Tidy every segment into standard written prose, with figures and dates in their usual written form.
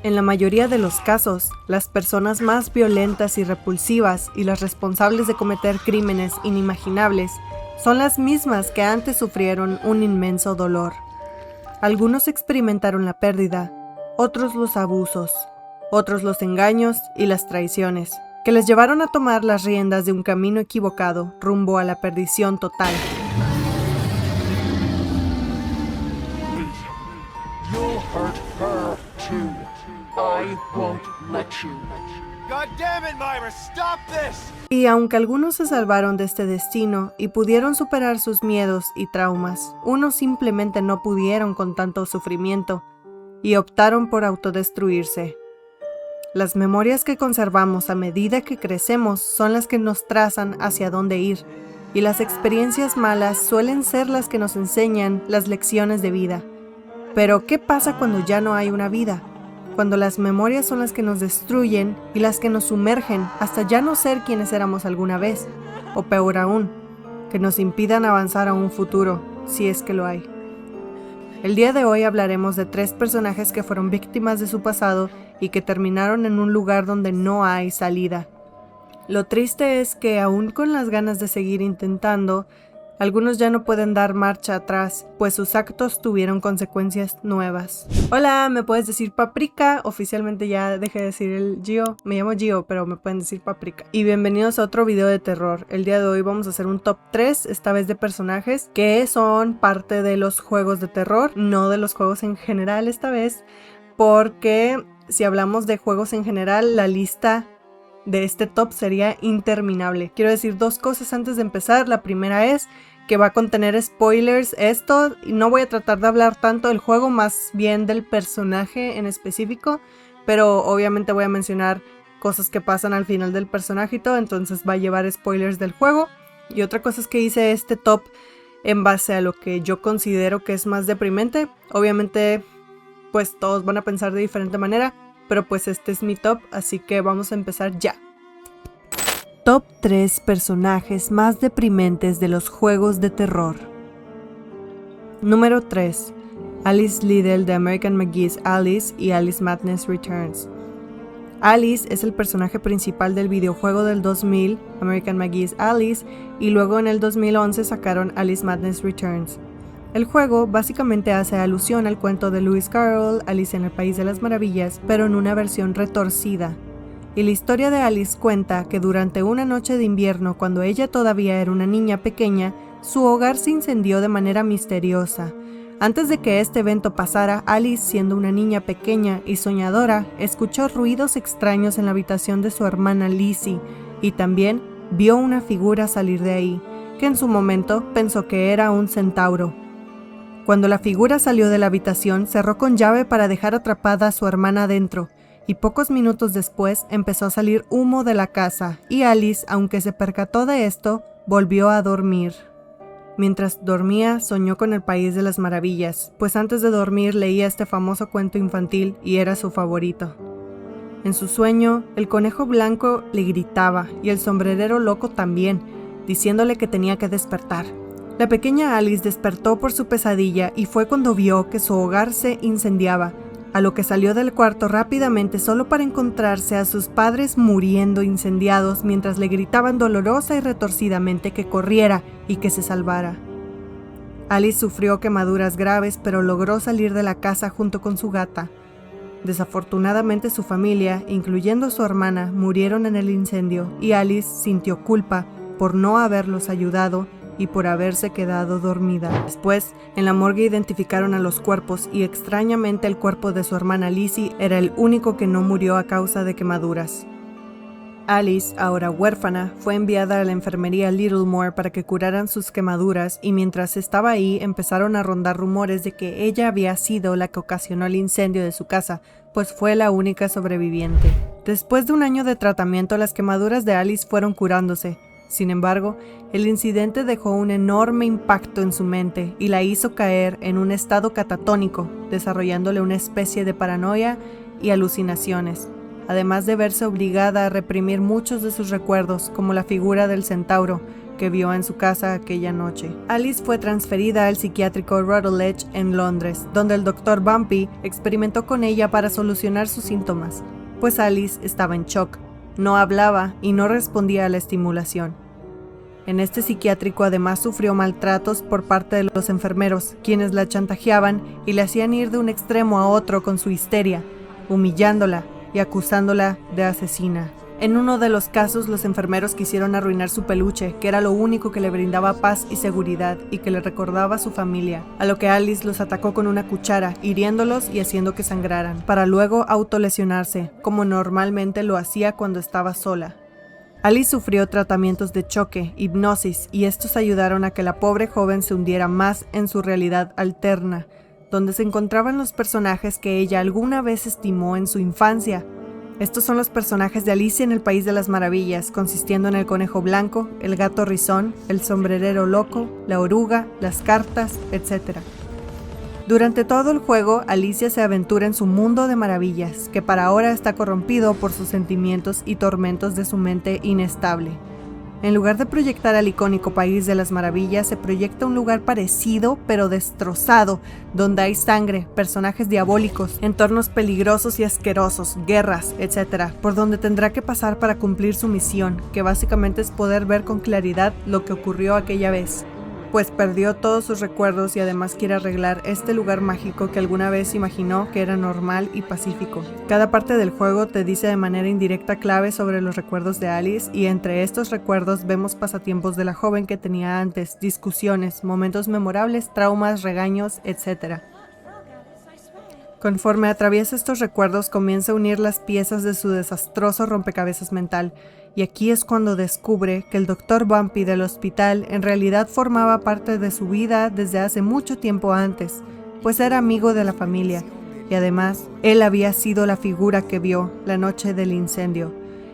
En la mayoría de los casos, las personas más violentas y repulsivas y las responsables de cometer crímenes inimaginables son las mismas que antes sufrieron un inmenso dolor. Algunos experimentaron la pérdida, otros los abusos, otros los engaños y las traiciones, que les llevaron a tomar las riendas de un camino equivocado rumbo a la perdición total. You'll hurt her too. I won't let you. God damn it, Myra, stop this! Y aunque algunos se salvaron de este destino y pudieron superar sus miedos y traumas, unos simplemente no pudieron con tanto sufrimiento y optaron por autodestruirse. Las memorias que conservamos a medida que crecemos son las que nos trazan hacia dónde ir, y las experiencias malas suelen ser las que nos enseñan las lecciones de vida. Pero, ¿qué pasa cuando ya no hay una vida? Cuando las memorias son las que nos destruyen y las que nos sumergen hasta ya no ser quienes éramos alguna vez, o peor aún, que nos impidan avanzar a un futuro, si es que lo hay. El día de hoy hablaremos de 3 personajes que fueron víctimas de su pasado y que terminaron en un lugar donde no hay salida. Lo triste es que aún con las ganas de seguir intentando, algunos ya no pueden dar marcha atrás, pues sus actos tuvieron consecuencias nuevas. Hola, me puedes decir Paprika, oficialmente ya dejé de decir el Gio, me llamo Gio, pero me pueden decir Paprika. Y bienvenidos a otro video de terror. El día de hoy vamos a hacer un top 3, esta vez de personajes, que son parte de los juegos de terror, no de los juegos en general esta vez, porque si hablamos de juegos en general, la lista de este top sería interminable. Quiero decir 2 cosas antes de empezar. La primera es que va a contener spoilers esto, y no voy a tratar de hablar tanto del juego, más bien del personaje en específico, pero obviamente voy a mencionar cosas que pasan al final del personaje y todo, entonces va a llevar spoilers del juego. Y otra cosa es que hice este top en base a lo que yo considero que es más deprimente. Obviamente pues todos van a pensar de diferente manera, pero pues este es mi top, así que vamos a empezar ya. Top 3 personajes más deprimentes de los juegos de terror. Número 3. Alice Liddell de American McGee's Alice y Alice Madness Returns. Alice es el personaje principal del videojuego del 2000, American McGee's Alice, y luego en el 2011 sacaron Alice Madness Returns. El juego básicamente hace alusión al cuento de Lewis Carroll, Alice en el País de las Maravillas, pero en una versión retorcida. Y la historia de Alice cuenta que durante una noche de invierno, cuando ella todavía era una niña pequeña, su hogar se incendió de manera misteriosa. Antes de que este evento pasara, Alice, siendo una niña pequeña y soñadora, escuchó ruidos extraños en la habitación de su hermana Lizzie, y también vio una figura salir de ahí, que en su momento pensó que era un centauro. Cuando la figura salió de la habitación, cerró con llave para dejar atrapada a su hermana adentro, y pocos minutos después empezó a salir humo de la casa, y Alice, aunque se percató de esto, volvió a dormir. Mientras dormía, soñó con el País de las Maravillas, pues antes de dormir leía este famoso cuento infantil y era su favorito. En su sueño, el conejo blanco le gritaba, y el sombrerero loco también, diciéndole que tenía que despertar. La pequeña Alice despertó por su pesadilla y fue cuando vio que su hogar se incendiaba, a lo que salió del cuarto rápidamente solo para encontrarse a sus padres muriendo incendiados mientras le gritaban dolorosa y retorcidamente que corriera y que se salvara. Alice sufrió quemaduras graves, pero logró salir de la casa junto con su gata. Desafortunadamente su familia, incluyendo su hermana, murieron en el incendio y Alice sintió culpa por no haberlos ayudado y por haberse quedado dormida. Después, en la morgue identificaron a los cuerpos y extrañamente el cuerpo de su hermana Lizzie era el único que no murió a causa de quemaduras. Alice, ahora huérfana, fue enviada a la enfermería Littlemore para que curaran sus quemaduras y mientras estaba ahí empezaron a rondar rumores de que ella había sido la que ocasionó el incendio de su casa, pues fue la única sobreviviente. Después de un año de tratamiento, las quemaduras de Alice fueron curándose. Sin embargo, el incidente dejó un enorme impacto en su mente y la hizo caer en un estado catatónico, desarrollándole una especie de paranoia y alucinaciones, además de verse obligada a reprimir muchos de sus recuerdos, como la figura del centauro, que vio en su casa aquella noche. Alice fue transferida al psiquiátrico Routledge en Londres, donde el Dr. Bumpy experimentó con ella para solucionar sus síntomas, pues Alice estaba en shock, no hablaba y no respondía a la estimulación. En este psiquiátrico además sufrió maltratos por parte de los enfermeros, quienes la chantajeaban y le hacían ir de un extremo a otro con su histeria, humillándola y acusándola de asesina. En uno de los casos, los enfermeros quisieron arruinar su peluche, que era lo único que le brindaba paz y seguridad y que le recordaba a su familia, a lo que Alice los atacó con una cuchara, hiriéndolos y haciendo que sangraran, para luego autolesionarse, como normalmente lo hacía cuando estaba sola. Alice sufrió tratamientos de choque, hipnosis, y estos ayudaron a que la pobre joven se hundiera más en su realidad alterna, donde se encontraban los personajes que ella alguna vez estimó en su infancia. Estos son los personajes de Alicia en el País de las Maravillas, consistiendo en el conejo blanco, el gato rizón, el sombrerero loco, la oruga, las cartas, etc. Durante todo el juego, Alicia se aventura en su mundo de maravillas, que para ahora está corrompido por sus sentimientos y tormentos de su mente inestable. En lugar de proyectar al icónico País de las Maravillas, se proyecta un lugar parecido, pero destrozado, donde hay sangre, personajes diabólicos, entornos peligrosos y asquerosos, guerras, etc., por donde tendrá que pasar para cumplir su misión, que básicamente es poder ver con claridad lo que ocurrió aquella vez, pues perdió todos sus recuerdos y además quiere arreglar este lugar mágico que alguna vez imaginó que era normal y pacífico. Cada parte del juego te dice de manera indirecta claves sobre los recuerdos de Alice, y entre estos recuerdos vemos pasatiempos de la joven que tenía antes, discusiones, momentos memorables, traumas, regaños, etc. Conforme atraviesa estos recuerdos, comienza a unir las piezas de su desastroso rompecabezas mental, y aquí es cuando descubre que el Dr. Bumpy del hospital en realidad formaba parte de su vida desde hace mucho tiempo antes, pues era amigo de la familia, y además él había sido la figura que vio la noche del incendio,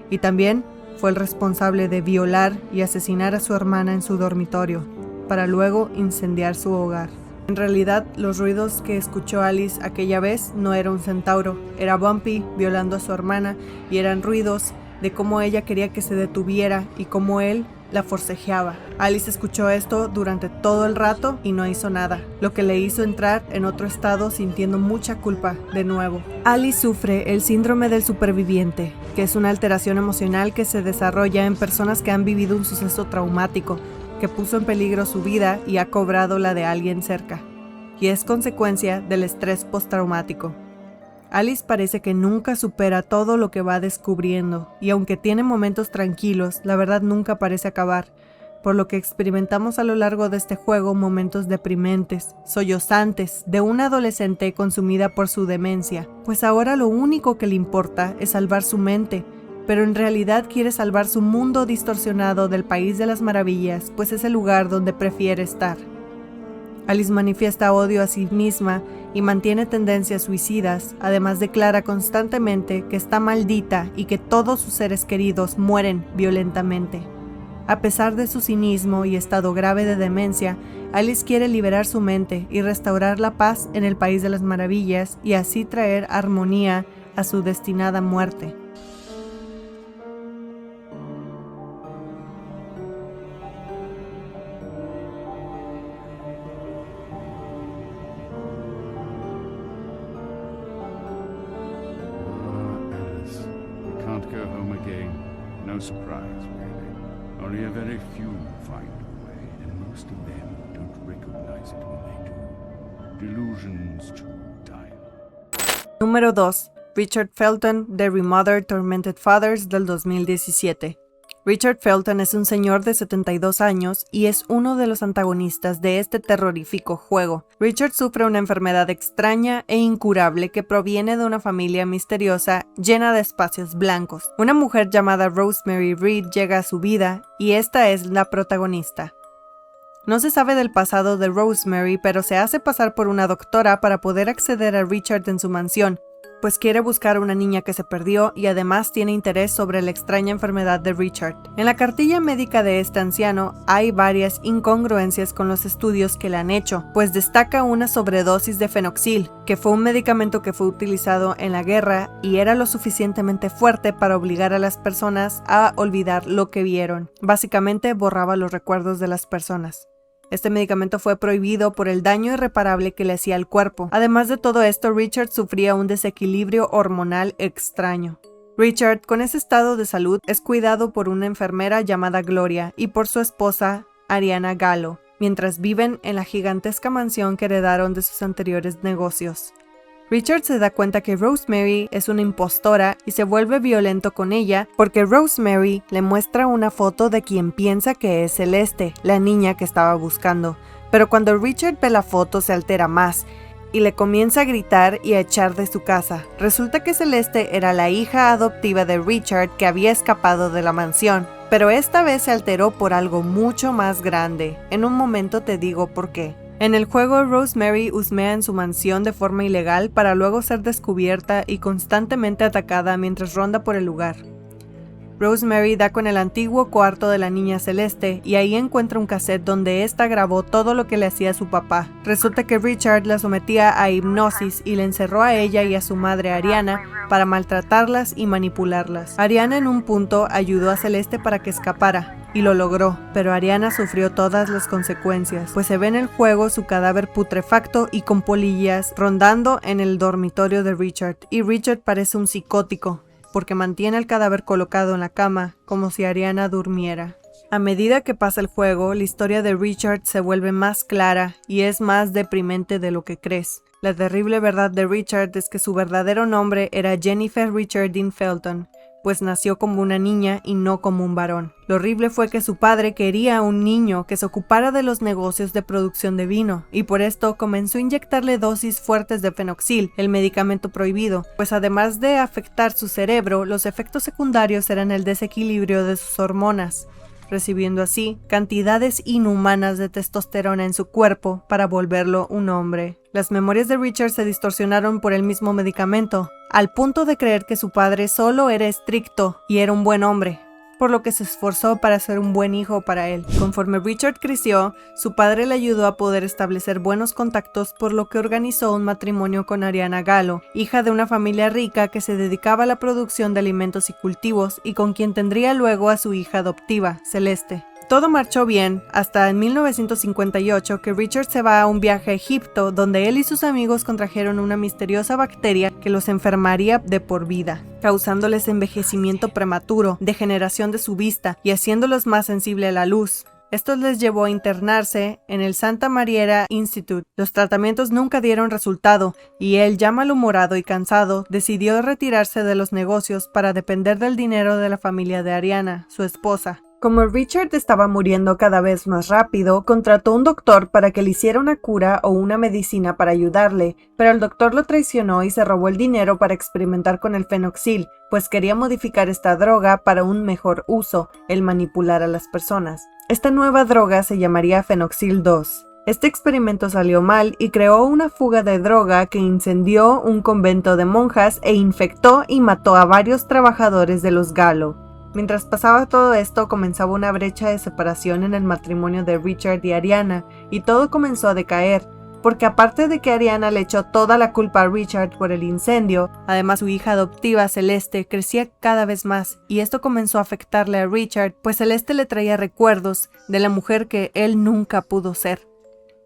y también fue el responsable de violar y asesinar a su hermana en su dormitorio, para luego incendiar su hogar. En realidad, los ruidos que escuchó Alice aquella vez no era un centauro, era Bumpy violando a su hermana, y eran ruidos de cómo ella quería que se detuviera y cómo él la forcejeaba. Alice escuchó esto durante todo el rato y no hizo nada, lo que le hizo entrar en otro estado sintiendo mucha culpa de nuevo. Alice sufre el síndrome del superviviente, que es una alteración emocional que se desarrolla en personas que han vivido un suceso traumático, que puso en peligro su vida y ha cobrado la de alguien cerca, y es consecuencia del estrés postraumático. Alice parece que nunca supera todo lo que va descubriendo, y aunque tiene momentos tranquilos, la verdad nunca parece acabar, por lo que experimentamos a lo largo de este juego momentos deprimentes, sollozantes, de una adolescente consumida por su demencia, pues ahora lo único que le importa es salvar su mente, pero en realidad quiere salvar su mundo distorsionado del País de las Maravillas, pues es el lugar donde prefiere estar. Alice manifiesta odio a sí misma y mantiene tendencias suicidas, además declara constantemente que está maldita y que todos sus seres queridos mueren violentamente. A pesar de su cinismo y estado grave de demencia, Alice quiere liberar su mente y restaurar la paz en el País de las Maravillas y así traer armonía a su destinada muerte. Go home again. No surprise, really. Only a very few find a way, and most of them don't recognize it when they do. Delusions too dire. Número 2. Richard Felton, The Remothered Tormented Fathers del 2017. Richard Felton es un señor de 72 años y es uno de los antagonistas de este terrorífico juego. Richard sufre una enfermedad extraña e incurable que proviene de una familia misteriosa llena de espacios blancos. Una mujer llamada Rosemary Reed llega a su vida y esta es la protagonista. No se sabe del pasado de Rosemary, pero se hace pasar por una doctora para poder acceder a Richard en su mansión, pues quiere buscar a una niña que se perdió y además tiene interés sobre la extraña enfermedad de Richard. En la cartilla médica de este anciano hay varias incongruencias con los estudios que le han hecho, pues destaca una sobredosis de fenoxil, que fue un medicamento que fue utilizado en la guerra y era lo suficientemente fuerte para obligar a las personas a olvidar lo que vieron. Básicamente borraba los recuerdos de las personas. Este medicamento fue prohibido por el daño irreparable que le hacía al cuerpo. Además de todo esto, Richard sufría un desequilibrio hormonal extraño. Richard, con ese estado de salud, es cuidado por una enfermera llamada Gloria y por su esposa, Ariana Gallo, mientras viven en la gigantesca mansión que heredaron de sus anteriores negocios. Richard se da cuenta que Rosemary es una impostora y se vuelve violento con ella porque Rosemary le muestra una foto de quien piensa que es Celeste, la niña que estaba buscando. Pero cuando Richard ve la foto se altera más y le comienza a gritar y a echar de su casa. Resulta que Celeste era la hija adoptiva de Richard que había escapado de la mansión, pero esta vez se alteró por algo mucho más grande. En un momento te digo por qué. En el juego, Rosemary husmea en su mansión de forma ilegal para luego ser descubierta y constantemente atacada mientras ronda por el lugar. Rosemary da con el antiguo cuarto de la niña Celeste y ahí encuentra un cassette donde ésta grabó todo lo que le hacía a su papá. Resulta que Richard la sometía a hipnosis y le encerró a ella y a su madre Ariana para maltratarlas y manipularlas. Ariana en un punto ayudó a Celeste para que escapara. Y lo logró, pero Ariana sufrió todas las consecuencias, pues se ve en el juego su cadáver putrefacto y con polillas rondando en el dormitorio de Richard, y Richard parece un psicótico, porque mantiene el cadáver colocado en la cama, como si Ariana durmiera. A medida que pasa el juego, la historia de Richard se vuelve más clara y es más deprimente de lo que crees. La terrible verdad de Richard es que su verdadero nombre era Jennifer Richard Dean Felton, pues nació como una niña y no como un varón. Lo horrible fue que su padre quería un niño que se ocupara de los negocios de producción de vino, y por esto comenzó a inyectarle dosis fuertes de fenoxil, el medicamento prohibido, pues además de afectar su cerebro, los efectos secundarios eran el desequilibrio de sus hormonas, recibiendo así cantidades inhumanas de testosterona en su cuerpo para volverlo un hombre. Las memorias de Richard se distorsionaron por el mismo medicamento, al punto de creer que su padre solo era estricto y era un buen hombre, por lo que se esforzó para ser un buen hijo para él. Conforme Richard creció, su padre le ayudó a poder establecer buenos contactos, por lo que organizó un matrimonio con Ariana Gallo, hija de una familia rica que se dedicaba a la producción de alimentos y cultivos y con quien tendría luego a su hija adoptiva, Celeste. Todo marchó bien hasta en 1958 que Richard se va a un viaje a Egipto donde él y sus amigos contrajeron una misteriosa bacteria que los enfermaría de por vida, causándoles envejecimiento prematuro, degeneración de su vista y haciéndolos más sensibles a la luz. Esto les llevó a internarse en el Santa Mariera Institute. Los tratamientos nunca dieron resultado y él, ya malhumorado y cansado, decidió retirarse de los negocios para depender del dinero de la familia de Ariana, su esposa. Como Richard estaba muriendo cada vez más rápido, contrató un doctor para que le hiciera una cura o una medicina para ayudarle, pero el doctor lo traicionó y se robó el dinero para experimentar con el fenoxil, pues quería modificar esta droga para un mejor uso, el manipular a las personas. Esta nueva droga se llamaría Fenoxil 2. Este experimento salió mal y creó una fuga de droga que incendió un convento de monjas e infectó y mató a varios trabajadores de los Gallo. Mientras pasaba todo esto, comenzaba una brecha de separación en el matrimonio de Richard y Ariana, y todo comenzó a decaer, porque aparte de que Ariana le echó toda la culpa a Richard por el incendio, además su hija adoptiva Celeste crecía cada vez más, y esto comenzó a afectarle a Richard, pues Celeste le traía recuerdos de la mujer que él nunca pudo ser.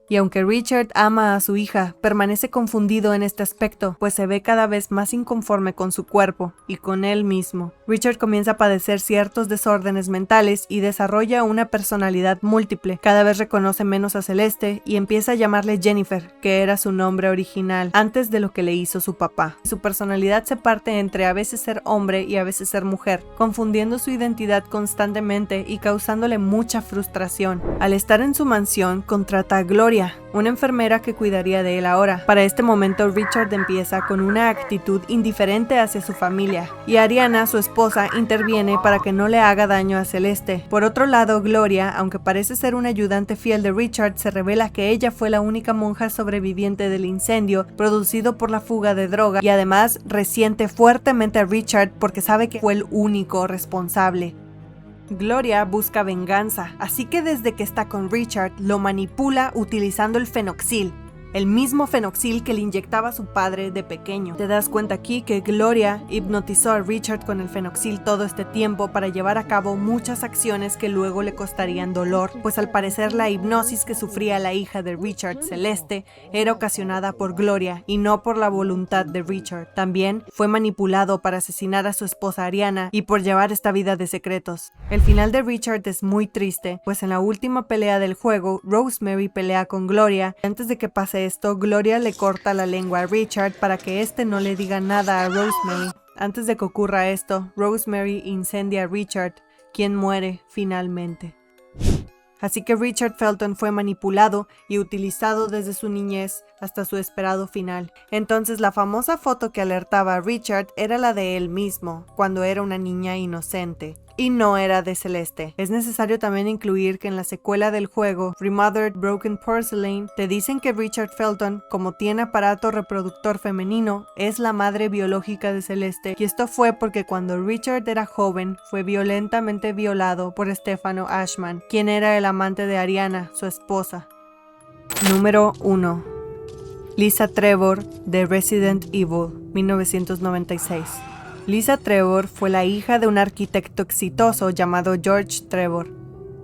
Y aunque Richard ama a su hija, permanece confundido en este aspecto, pues se ve cada vez más inconforme con su cuerpo y con él mismo. Richard comienza a padecer ciertos desórdenes mentales y desarrolla una personalidad múltiple. Cada vez reconoce menos a Celeste y empieza a llamarle Jennifer, que era su nombre original, antes de lo que le hizo su papá. Su personalidad se parte entre a veces ser hombre y a veces ser mujer, confundiendo su identidad constantemente y causándole mucha frustración. Al estar en su mansión, contrata a Gloria, Gloria, una enfermera que cuidaría de él ahora. Para este momento, Richard empieza con una actitud indiferente hacia su familia, y Ariana, su esposa, interviene para que no le haga daño a Celeste. Por otro lado, Gloria, aunque parece ser una ayudante fiel de Richard, se revela que ella fue la única monja sobreviviente del incendio producido por la fuga de droga, y además resiente fuertemente a Richard porque sabe que fue el único responsable. Gloria busca venganza, así que desde que está con Richard, lo manipula utilizando el fenoxil, el mismo fenoxil que le inyectaba a su padre de pequeño. Te das cuenta aquí que Gloria hipnotizó a Richard con el fenoxil todo este tiempo para llevar a cabo muchas acciones que luego le costarían dolor, pues al parecer la hipnosis que sufría la hija de Richard, Celeste, era ocasionada por Gloria y no por la voluntad de Richard. También fue manipulado para asesinar a su esposa Ariana y por llevar esta vida de secretos. El final de Richard es muy triste, pues en la última pelea del juego, Rosemary pelea con Gloria. Antes de que pase esto, Gloria le corta la lengua a Richard para que este no le diga nada a Rosemary. Antes de que ocurra esto, Rosemary incendia a Richard, quien muere finalmente. Así que Richard Felton fue manipulado y utilizado desde su niñez hasta su esperado final. Entonces la famosa foto que alertaba a Richard era la de él mismo, cuando era una niña inocente. Y no era de Celeste. Es necesario también incluir que en la secuela del juego, Remothered Broken Porcelain, te dicen que Richard Felton, como tiene aparato reproductor femenino, es la madre biológica de Celeste, y esto fue porque cuando Richard era joven, fue violentamente violado por Stefano Ashman, quien era el amante de Ariana, su esposa. Número 1. Lisa Trevor, de Resident Evil, 1996. Lisa Trevor fue la hija de un arquitecto exitoso llamado George Trevor,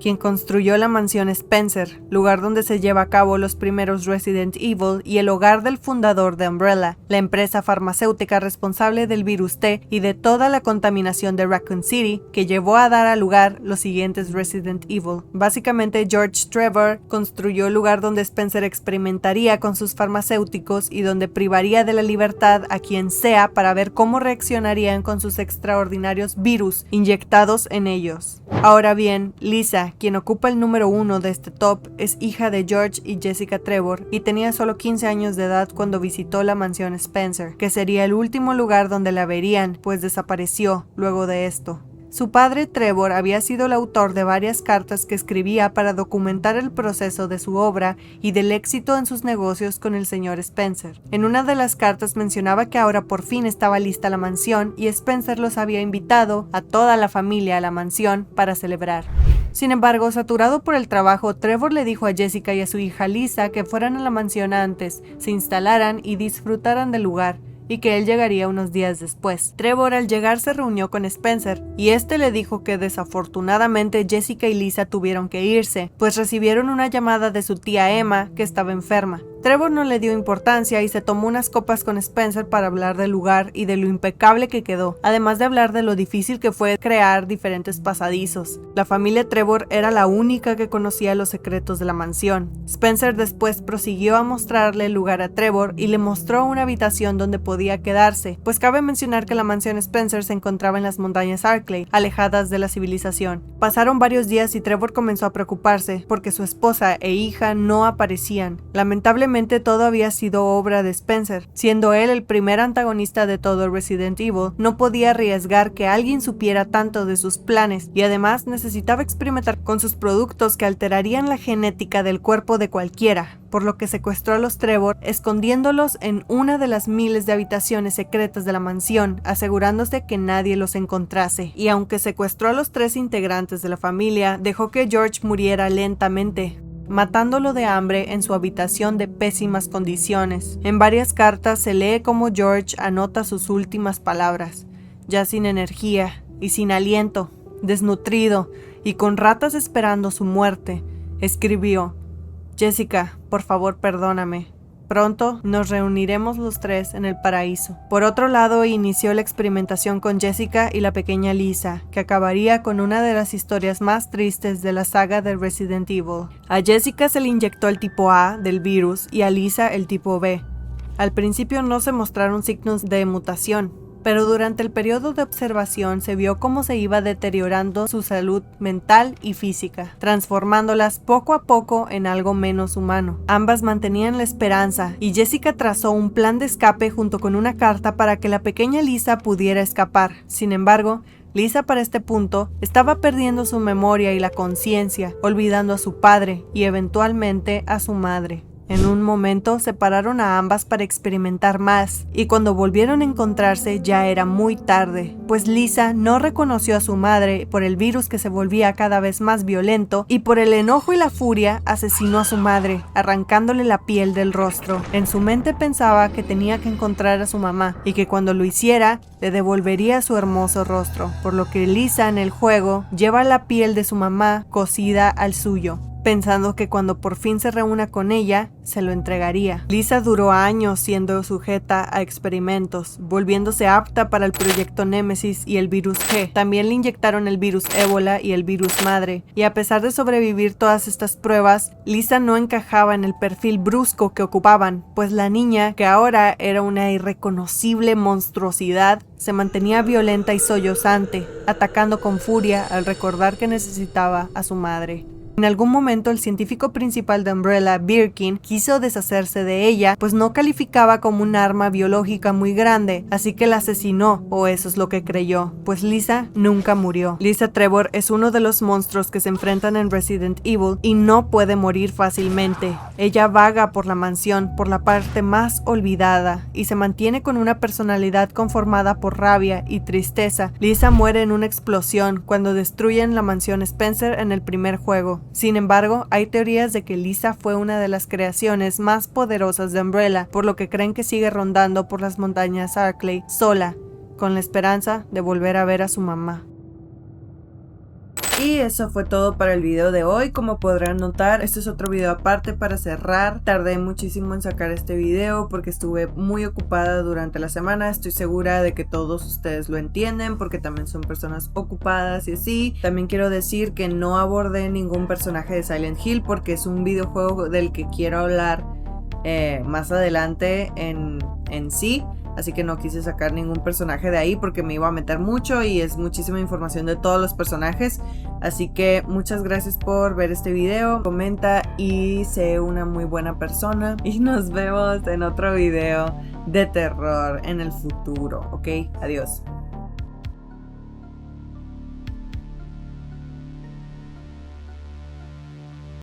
quien construyó la mansión Spencer, lugar donde se lleva a cabo los primeros Resident Evil y el hogar del fundador de Umbrella, la empresa farmacéutica responsable del virus T y de toda la contaminación de Raccoon City que llevó a dar a lugar los siguientes Resident Evil. Básicamente, George Trevor construyó el lugar donde Spencer experimentaría con sus farmacéuticos y donde privaría de la libertad a quien sea para ver cómo reaccionarían con sus extraordinarios virus inyectados en ellos. Ahora bien, Lisa, quien ocupa el número 1 de este top, es hija de George y Jessica Trevor y tenía solo 15 años de edad cuando visitó la mansión Spencer, que sería el último lugar donde la verían, pues desapareció luego de esto. Su padre Trevor había sido el autor de varias cartas que escribía para documentar el proceso de su obra y del éxito en sus negocios con el señor Spencer. En una de las cartas mencionaba que ahora por fin estaba lista la mansión y Spencer los había invitado a toda la familia a la mansión para celebrar. Sin embargo, saturado por el trabajo, Trevor le dijo a Jessica y a su hija Lisa que fueran a la mansión antes, se instalaran y disfrutaran del lugar, y que él llegaría unos días después. Trevor al llegar se reunió con Spencer, y este le dijo que desafortunadamente Jessica y Lisa tuvieron que irse, pues recibieron una llamada de su tía Emma, que estaba enferma. Trevor no le dio importancia y se tomó unas copas con Spencer para hablar del lugar y de lo impecable que quedó, además de hablar de lo difícil que fue crear diferentes pasadizos. La familia Trevor era la única que conocía los secretos de la mansión. Spencer después prosiguió a mostrarle el lugar a Trevor y le mostró una habitación donde podía quedarse, pues cabe mencionar que la mansión Spencer se encontraba en las montañas Arklay, alejadas de la civilización. Pasaron varios días y Trevor comenzó a preocuparse porque su esposa e hija no aparecían. Lamentablemente todo había sido obra de Spencer. Siendo él el primer antagonista de todo Resident Evil, no podía arriesgar que alguien supiera tanto de sus planes y además necesitaba experimentar con sus productos que alterarían la genética del cuerpo de cualquiera, por lo que secuestró a los Trevor, escondiéndolos en una de las miles de habitaciones secretas de la mansión, asegurándose que nadie los encontrase. Y aunque secuestró a los 3 integrantes de la familia, dejó que George muriera lentamente, matándolo de hambre en su habitación de pésimas condiciones. En varias cartas se lee cómo George anota sus últimas palabras, ya sin energía y sin aliento, desnutrido y con ratas esperando su muerte. Escribió: Jessica, por favor perdóname. Pronto nos reuniremos los 3 en el paraíso. Por otro lado, inició la experimentación con Jessica y la pequeña Lisa, que acabaría con una de las historias más tristes de la saga de Resident Evil. A Jessica se le inyectó el tipo A del virus y a Lisa el tipo B. Al principio no se mostraron signos de mutación, pero durante el periodo de observación se vio cómo se iba deteriorando su salud mental y física, transformándolas poco a poco en algo menos humano. Ambas mantenían la esperanza y Jessica trazó un plan de escape junto con una carta para que la pequeña Lisa pudiera escapar. Sin embargo, Lisa para este punto estaba perdiendo su memoria y la conciencia, olvidando a su padre y eventualmente a su madre. En un momento separaron a ambas para experimentar más, y cuando volvieron a encontrarse ya era muy tarde, pues Lisa no reconoció a su madre por el virus que se volvía cada vez más violento, y por el enojo y la furia asesinó a su madre, arrancándole la piel del rostro. En su mente pensaba que tenía que encontrar a su mamá, y que cuando lo hiciera, le devolvería su hermoso rostro, por lo que Lisa en el juego lleva la piel de su mamá cosida al suyo, pensando que cuando por fin se reúna con ella, se lo entregaría. Lisa duró años siendo sujeta a experimentos, volviéndose apta para el proyecto Némesis y el virus G. También le inyectaron el virus ébola y el virus madre, y a pesar de sobrevivir todas estas pruebas, Lisa no encajaba en el perfil brusco que ocupaban, pues la niña, que ahora era una irreconocible monstruosidad, se mantenía violenta y sollozante, atacando con furia al recordar que necesitaba a su madre. En algún momento el científico principal de Umbrella, Birkin, quiso deshacerse de ella, pues no calificaba como un arma biológica muy grande, así que la asesinó, o eso es lo que creyó, pues Lisa nunca murió. Lisa Trevor es uno de los monstruos que se enfrentan en Resident Evil y no puede morir fácilmente. Ella vaga por la mansión, por la parte más olvidada, y se mantiene con una personalidad conformada por rabia y tristeza. Lisa muere en una explosión cuando destruyen la mansión Spencer en el primer juego. Sin embargo, hay teorías de que Lisa fue una de las creaciones más poderosas de Umbrella, por lo que creen que sigue rondando por las montañas Arklay sola, con la esperanza de volver a ver a su mamá. Y eso fue todo para el video de hoy. Como podrán notar, este es otro video aparte para cerrar. Tardé muchísimo en sacar este video porque estuve muy ocupada durante la semana. Estoy segura de que todos ustedes lo entienden porque también son personas ocupadas y así. También quiero decir que no abordé ningún personaje de Silent Hill porque es un videojuego del que quiero hablar más adelante en sí. Así que no quise sacar ningún personaje de ahí porque me iba a meter mucho y es muchísima información de todos los personajes. Así que muchas gracias por ver este video. Comenta y sé una muy buena persona. Y nos vemos en otro video de terror en el futuro, ¿ok? Adiós.